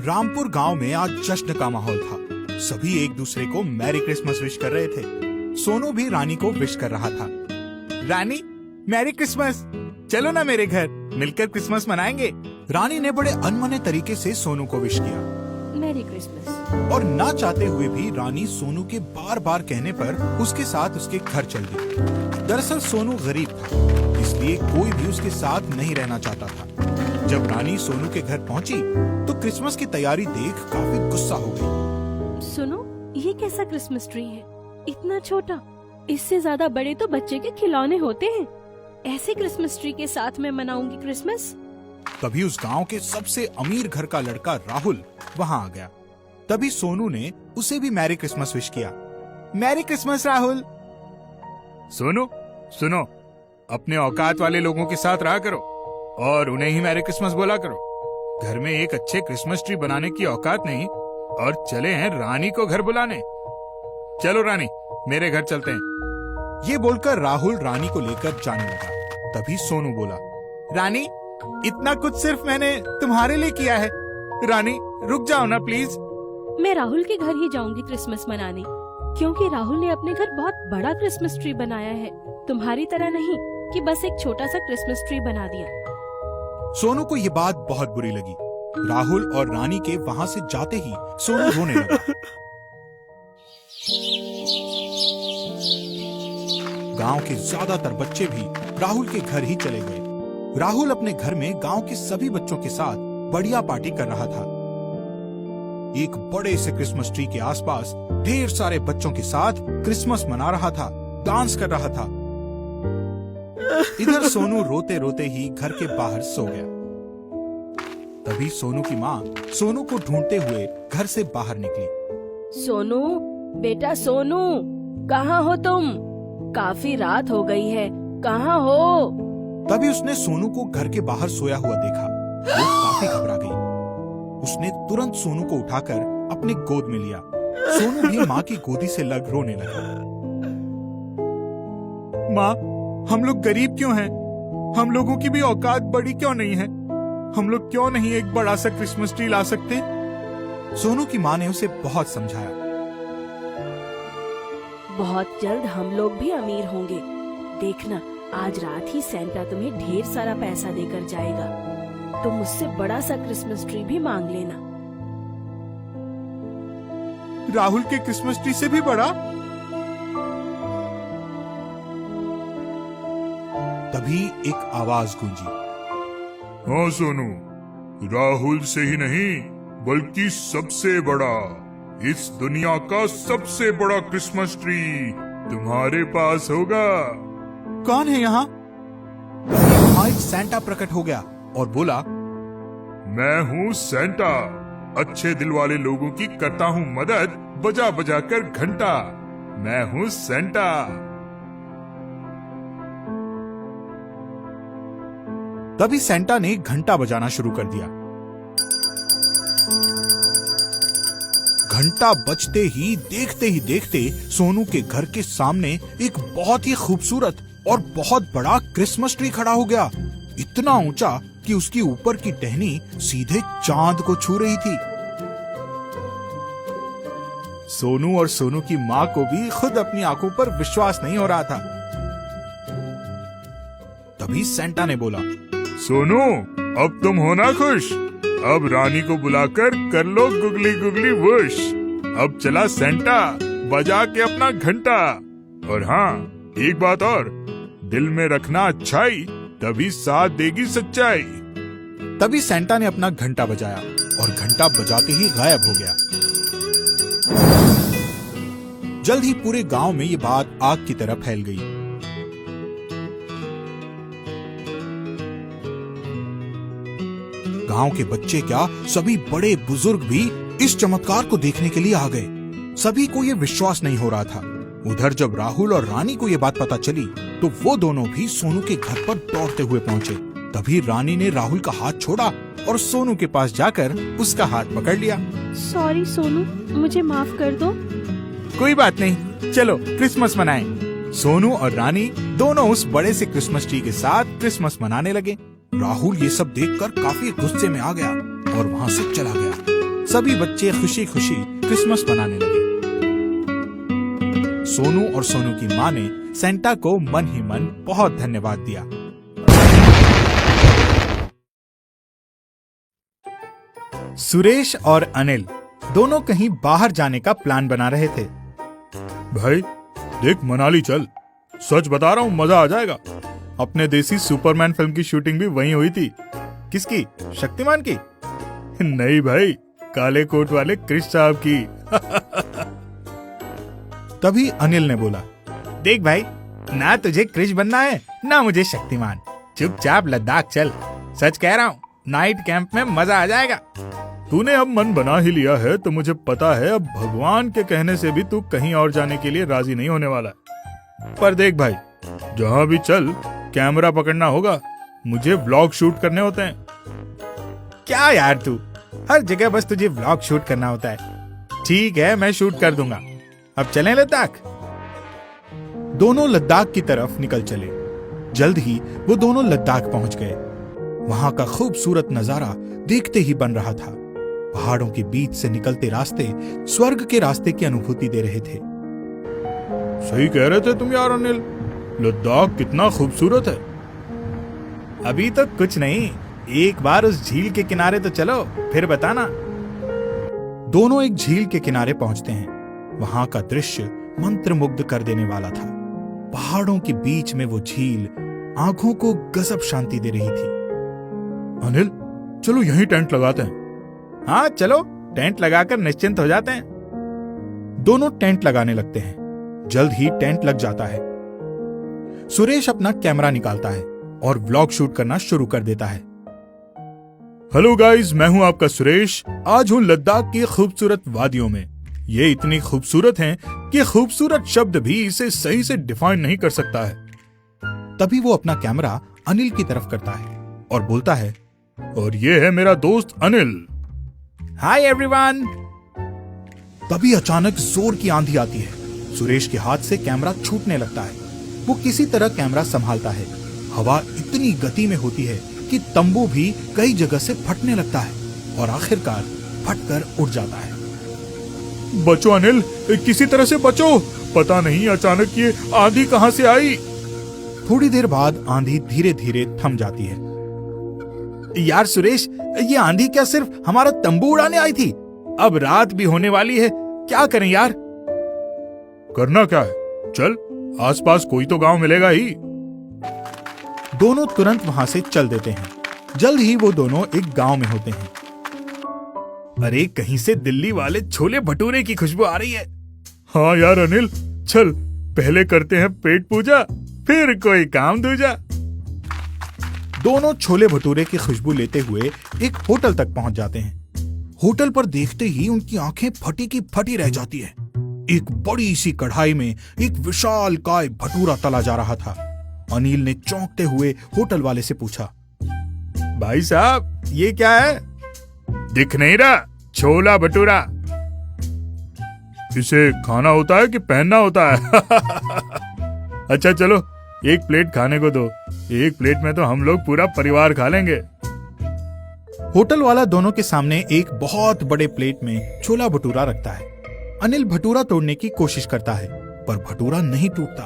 रामपुर गांव में आज जश्न का माहौल था। सभी एक दूसरे को मैरी क्रिसमस विश कर रहे थे। सोनू भी रानी को विश कर रहा था। रानी, मैरी क्रिसमस, चलो ना मेरे घर, मिलकर क्रिसमस मनाएंगे। रानी ने बड़े अनमने तरीके से सोनू को विश किया, मैरी क्रिसमस। और ना चाहते हुए भी रानी सोनू के बार बार कहने पर उसके साथ उसके घर चल गई। दरअसल सोनू गरीब था, इसलिए कोई भी उसके साथ नहीं रहना चाहता था। जब रानी सोनू के घर पहुंची तो क्रिसमस की तैयारी देख काफी गुस्सा हो गई। सुनो, ये कैसा क्रिसमस ट्री है, इतना छोटा। इससे ज्यादा बड़े तो बच्चे के खिलौने होते हैं। ऐसे क्रिसमस ट्री के साथ मैं मनाऊंगी क्रिसमस। तभी उस गांव के सबसे अमीर घर का लड़का राहुल वहां आ गया। तभी सोनू ने उसे भी मैरी क्रिसमस विश किया। Merry Christmas Rahul. सोनू, सुनो, अपने औकात वाले लोगों के साथ रहा करो और उन्हें ही मैरी क्रिसमस बोला करो। घर में एक अच्छे क्रिसमस ट्री बनाने की औकात नहीं और चले हैं रानी को घर बुलाने। चलो रानी, मेरे घर चलते हैं। ये बोलकर राहुल रानी को लेकर जाने लगा। तभी सोनू बोला, रानी, इतना कुछ सिर्फ मैंने तुम्हारे लिए किया है। रानी, रुक जाओ ना प्लीज। मैं राहुल के घर ही जाऊंगी क्रिसमस मनाने, क्योंकि राहुल ने अपने घर बहुत बड़ा क्रिसमस ट्री बनाया है, तुम्हारी तरह नहीं कि बस एक छोटा सा क्रिसमस ट्री बना दिया। सोनू को ये बात बहुत बुरी लगी। राहुल और रानी के वहां से जाते ही सोनू रोने लगा। गांव के ज्यादातर बच्चे भी राहुल के घर ही चले गए। राहुल अपने घर में गांव के सभी बच्चों के साथ बढ़िया पार्टी कर रहा था। एक बड़े से क्रिसमस ट्री के आसपास ढेर सारे बच्चों के साथ क्रिसमस मना रहा था, डांस कर रहा था। इधर सोनू रोते रोते ही घर के बाहर सो गया। तभी सोनू की माँ सोनू को ढूंढते हुए घर से बाहर निकली। सोनू, बेटा सोनू, कहाँ हो तुम? काफी रात हो गई है, कहाँ हो? तभी उसने सोनू को घर के बाहर सोया हुआ देखा। वो काफी घबरा गई। उसने तुरंत सोनू को उठाकर अपने गोद में लिया। सोनू भी माँ की गोदी से लग रोने लगा। माँ, हम लोग गरीब क्यों हैं? हम लोगों की भी औकात बड़ी क्यों नहीं है? हम लोग क्यों नहीं एक बड़ा सा क्रिसमस ट्री ला सकते? सोनू की माँ ने उसे बहुत समझाया। बहुत जल्द हम लोग भी अमीर होंगे। देखना, आज रात ही सेंटा तुम्हें ढेर सारा पैसा देकर जाएगा। तुम मुझसे बड़ा सा क्रिसमस ट्री भी मांग लेना। राहुल के क्रिसमस ट्री से भी बड़ा? तभी एक आवाज गूंजी। हाँ सोनू, राहुल से ही नहीं बल्कि सबसे बड़ा, इस दुनिया का सबसे बड़ा क्रिसमस ट्री तुम्हारे पास होगा। कौन है यहाँ? वहाँ एक सेंटा प्रकट हो गया और बोला, मैं हूँ सेंटा, अच्छे दिल वाले लोगों की करता हूँ मदद, बजा बजा कर घंटा। मैं हूँ सेंटा। तभी सेंटा ने घंटा बजाना शुरू कर दिया। घंटा बजते ही देखते सोनू के घर के सामने एक बहुत ही खूबसूरत और बहुत बड़ा क्रिसमस ट्री खड़ा हो गया। इतना ऊंचा कि उसकी ऊपर की टहनी सीधे चांद को छू रही थी। सोनू और सोनू की माँ को भी खुद अपनी आंखों पर विश्वास नहीं हो रहा था। तभी सेंटा ने बोला, सोनू, अब तुम हो ना खुश? अब रानी को बुलाकर कर लो गुगली गुगली वुश। अब चला सेंटा, बजा के अपना घंटा। और हाँ, एक बात और, दिल में रखना अच्छाई, तभी साथ देगी सच्चाई। तभी सेंटा ने अपना घंटा बजाया और घंटा बजाते ही गायब हो गया। जल्द ही पूरे गांव में ये बात आग की तरह फैल गई। गांव के बच्चे क्या, सभी बड़े बुजुर्ग भी इस चमत्कार को देखने के लिए आ गए। सभी को ये विश्वास नहीं हो रहा था। उधर जब राहुल और रानी को ये बात पता चली तो वो दोनों भी सोनू के घर पर दौड़ते हुए पहुंचे। तभी रानी ने राहुल का हाथ छोड़ा और सोनू के पास जाकर उसका हाथ पकड़ लिया। सॉरी सोनू, मुझे माफ कर दो। कोई बात नहीं, चलो क्रिसमस मनाएं। सोनू और रानी दोनों उस बड़े से क्रिसमस ट्री के साथ क्रिसमस मनाने लगे। राहुल ये सब देखकर काफी गुस्से में आ गया और वहां से चला गया। सभी बच्चे खुशी खुशी क्रिसमस मनाने लगे। सोनू और सोनू की माँ ने सेंटा को मन ही मन बहुत धन्यवाद दिया। सुरेश और अनिल दोनों कहीं बाहर जाने का प्लान बना रहे थे। भाई देख, मनाली चल, सच बता रहा हूँ, मजा आ जाएगा। अपने देसी सुपरमैन फिल्म की शूटिंग भी वहीं हुई थी। किसकी? शक्तिमान की? नहीं भाई, काले कोट वाले क्रिश साहब की। तभी अनिल ने बोला, देख भाई, ना तुझे क्रिश बनना है ना मुझे शक्तिमान। चुपचाप लद्दाख चल। सच कह रहा हूँ, नाइट कैंप में मजा आ जाएगा। तूने अब मन बना ही लिया है तो मुझे पता है अब भगवान के कहने से भी तू कहीं और जाने के लिए राजी नहीं होने वाला। पर देख भाई, जहाँ भी चल कैमरा पकड़ना होगा, मुझे व्लॉग शूट करने होते हैं। क्या यार तू, हर जगह बस तुझे व्लॉग शूट करना होता है। ठीक है, मैं शूट कर दूंगा। अब चलें लद्दाख। दोनों लद्दाख की तरफ निकल चले। जल्द ही वो दोनों लद्दाख पहुंच गए। वहां का खूबसूरत नजारा देखते ही बन रहा था। पहाड़ों के बीच से निकलते रास्ते स्वर्ग के रास्ते की अनुभूति दे रहे थे। सही कह रहे थे तुम यार अनिल, लद्दाख कितना खूबसूरत है। अभी तो कुछ नहीं, एक बार उस झील के किनारे तो चलो, फिर बताना। दोनों एक झील के किनारे पहुंचते हैं। वहां का दृश्य मंत्रमुग्ध कर देने वाला था। पहाड़ों के बीच में वो झील आंखों को गजब शांति दे रही थी। अनिल चलो यहीं टेंट लगाते हैं। हाँ चलो, टेंट लगाकर निश्चिंत हो जाते हैं। दोनों टेंट लगाने लगते हैं। जल्द ही टेंट लग जाता है। सुरेश अपना कैमरा निकालता है और व्लॉग शूट करना शुरू कर देता है। हेलो गाइस, मैं हूं आपका सुरेश। आज हूं लद्दाख की खूबसूरत वादियों में। ये इतनी खूबसूरत हैं कि खूबसूरत शब्द भी इसे सही से डिफाइन नहीं कर सकता है। तभी वो अपना कैमरा अनिल की तरफ करता है और बोलता है, और ये है मेरा दोस्त अनिल। Hi everyone. तभी अचानक जोर की आंधी आती है। सुरेश के हाथ से कैमरा छूटने लगता है। वो किसी तरह कैमरा संभालता है। हवा इतनी गति में होती है कि तंबू भी कई जगह से फटने लगता है और आखिरकार फटकर उड़ जाता है। बचो अनिल, किसी तरह से बचो। पता नहीं अचानक ये आंधी कहां से आई। थोड़ी देर बाद आंधी धीरे धीरे थम जाती है। यार सुरेश, ये आंधी क्या सिर्फ हमारा तंबू उड़ाने आई थी? अब रात भी होने वाली है, क्या करें यार? करना क्या है, चल आसपास कोई तो गांव मिलेगा ही। दोनों तुरंत वहां से चल देते हैं। जल्द ही वो दोनों एक गांव में होते हैं। अरे कहीं से दिल्ली वाले छोले भटूरे की खुशबू आ रही है। हाँ यार अनिल, चल पहले करते हैं पेट पूजा, फिर कोई काम दूजा। दोनों छोले भटूरे की खुशबू लेते हुए एक होटल तक पहुंच जाते हैं। होटल पर देखते ही उनकी आंखें फटी की फटी रह जाती है। एक बड़ी सी कढ़ाई में एक विशालकाय भटूरा तला जा रहा था। अनिल ने चौंकते हुए होटल वाले से पूछा, भाई साहब ये क्या है? दिख नहीं रहा? छोला भटूरा। इसे खाना होता है कि पहनना होता है? अच्छा चलो एक प्लेट खाने को दो। एक प्लेट में तो हम लोग पूरा परिवार खा लेंगे। होटल वाला दोनों के सामने एक बहुत बड़े प्लेट में छोला भटूरा रखता है। अनिल भटूरा तोड़ने की कोशिश करता है, पर भटूरा नहीं टूटता।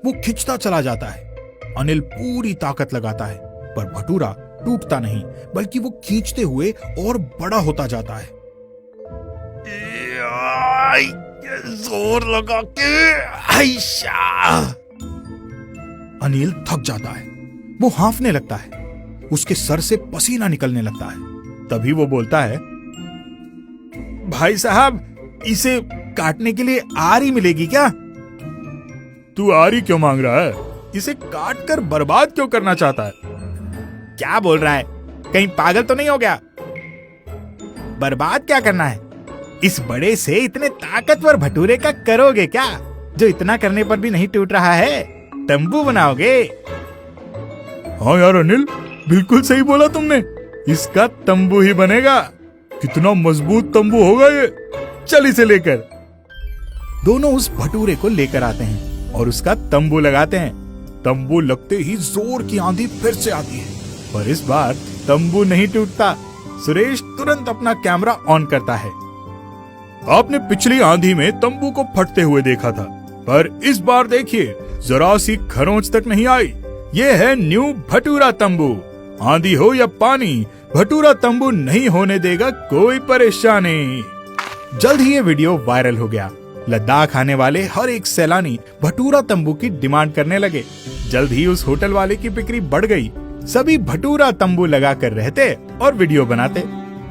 वो खिंचता चला जाता है। अनिल पूरी ताकत लगाता है, पर भटूरा टूटता नहीं, बल्कि वो खींचते हुए और बड़ा होता जाता है। जोर लगा के अनिल थक जाता है। वो हांफने लगता है। उसके सर से पसीना निकलने लगता है। तभी वो बोलता है, भाई साहब इसे काटने के लिए आरी मिलेगी क्या? तू आरी क्यों मांग रहा है? इसे काट कर बर्बाद क्यों करना चाहता है? क्या बोल रहा है, कहीं पागल तो नहीं हो गया? बर्बाद क्या करना है? इस बड़े से इतने ताकतवर भटूरे का करोगे क्या, जो इतना करने पर भी नहीं टूट रहा है? तंबू बनाओगे? हाँ यार अनिल, बिल्कुल सही बोला तुमने। इसका तंबू ही बनेगा। कितना मजबूत तंबू होगा ये। चल इसे लेकर। दोनों उस भटूरे को लेकर आते हैं और उसका तंबू लगाते हैं। तंबू लगते ही जोर की आंधी फिर से आती है। और इस बार तंबू नहीं टूटता। सुरेश तुरंत अपना कैमरा ऑन करता है। आपने पिछली आंधी में तंबू को फटते हुए देखा था, पर इस बार देखिए जरा सी खरोंच तक नहीं आई। ये है न्यू भटूरा तंबू। आंधी हो या पानी, भटूरा तंबू नहीं होने देगा कोई परेशानी। जल्द ही ये वीडियो वायरल हो गया। लद्दाख आने वाले हर एक सैलानी भटूरा तंबू की डिमांड करने लगे। जल्द ही उस होटल वाले की बिक्री बढ़ गई। सभी भटूरा तंबू लगा कर रहते और वीडियो बनाते।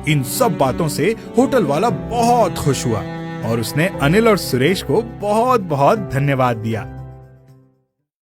इन सब बातों से होटल वाला बहुत खुश हुआ और उसने अनिल और सुरेश को बहुत बहुत धन्यवाद दिया।